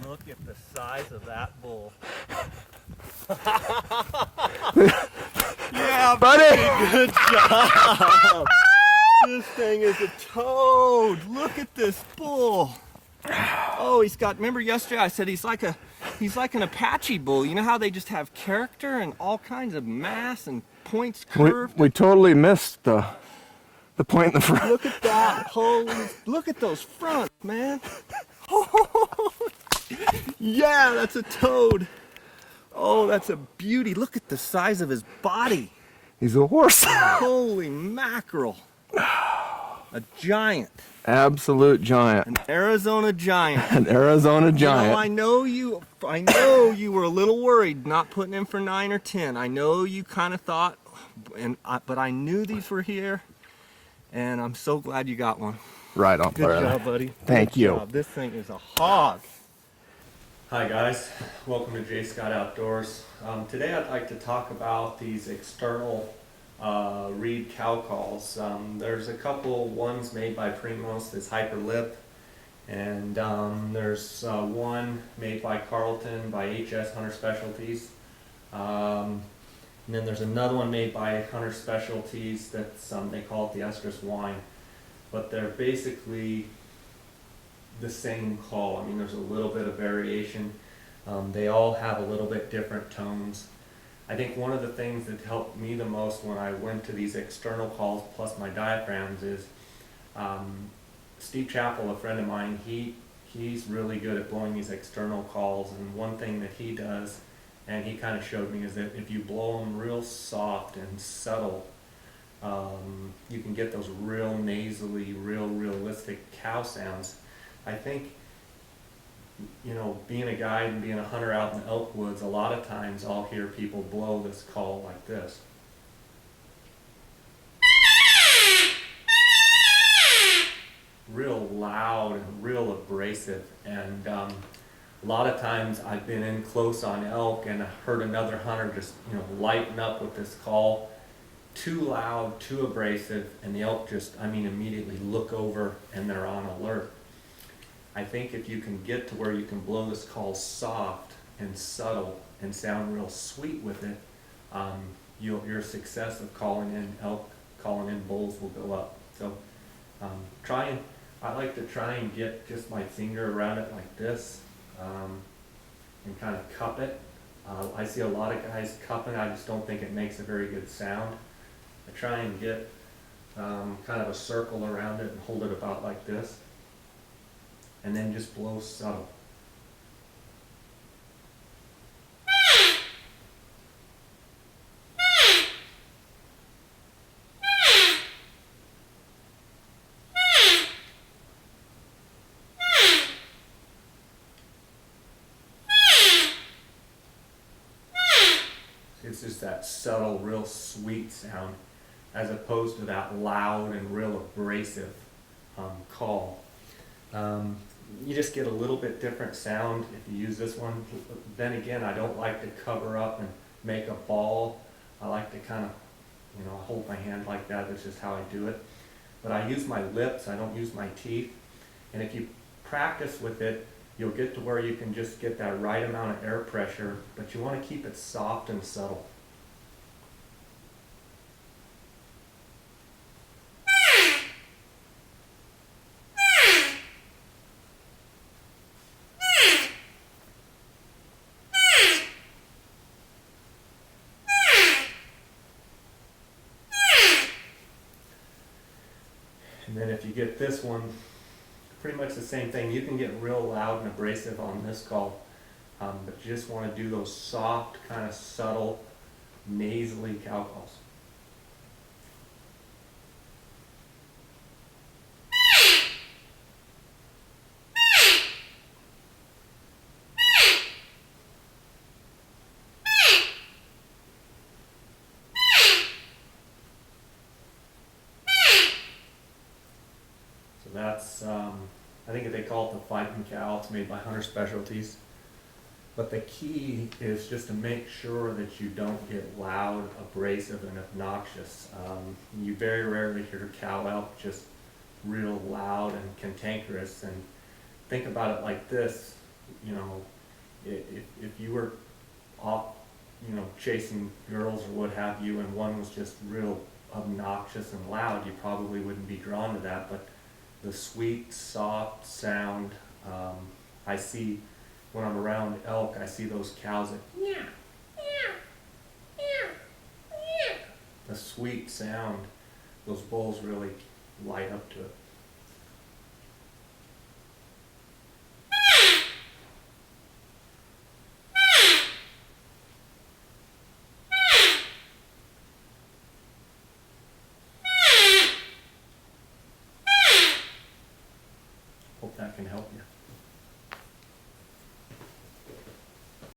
Look at the size of that bull. Yeah, buddy, good job. This thing is a toad. Look at this bull. Oh, he's got, remember yesterday I said he's like an Apache bull. You know how they just have character and all kinds of mass and points curved? We totally missed the point in the front. Look at that. Holy, look at those fronts, man. Yeah, that's a toad. Oh, that's a beauty. Look at the size of his body. He's a horse. Holy mackerel. A giant. Absolute giant. An Arizona giant. An Arizona giant. You know, I know you were a little worried not putting him for 9 or 10. I know you kind of thought, but I knew these were here, and I'm so glad you got one. Right on, Good job, buddy. Thank you. Job. This thing is a hog. Hi guys, welcome to J. Scott Outdoors. Today I'd like to talk about these external reed cow calls. There's a couple ones made by Primos, this hyper lip, and there's one made by Carlton by HS Hunter Specialties, and then there's another one made by Hunter Specialties that's they call it the estrus wine, but they're basically the same call. I mean, there's a little bit of variation. They all have a little bit different tones. I think one of the things that helped me the most when I went to these external calls plus my diaphragms is Steve Chappell, a friend of mine, he's really good at blowing these external calls, and one thing that he does, and he kind of showed me, is that if you blow them real soft and subtle, you can get those real nasally, real realistic cow sounds. I think, you know, being a guide and being a hunter out in the elk woods, a lot of times I'll hear people blow this call like this. Real loud and real abrasive, and a lot of times I've been in close on elk and I heard another hunter just, you know, lighten up with this call. Too loud, too abrasive, and the elk just, I mean, immediately look over and they're on alert. I think if you can get to where you can blow this call soft and subtle and sound real sweet with it, your success of calling in elk, calling in bulls will go up. So I like to try and get just my finger around it like this, and kind of cup it. I see a lot of guys cupping. I just don't think it makes a very good sound. I try and get kind of a circle around it and hold it about like this, and then just blow subtle. It's just that subtle, real sweet sound, as opposed to that loud and real abrasive call. You just get a little bit different sound if you use this one. Then again, I don't like to cover up and make a ball. I like to kind of, you know, hold my hand like that. That's just how I do it. But I use my lips, I don't use my teeth. And if you practice with it, you'll get to where you can just get that right amount of air pressure, but you want to keep it soft and subtle. And then if you get this one, pretty much the same thing. You can get real loud and abrasive on this call, but you just want to do those soft, kind of subtle, nasally cow calls. That's, I think they call it the fighting cow. It's made by Hunter Specialties. But the key is just to make sure that you don't get loud, abrasive, and obnoxious. You very rarely hear cow elk just real loud and cantankerous. And think about it like this. You know, if you were off, you know, chasing girls or what have you, and one was just real obnoxious and loud, you probably wouldn't be drawn to that. But the sweet, soft sound, I see when I'm around elk, I see those cows that the sweet sound, those bulls really light up to it. Hope that can help you.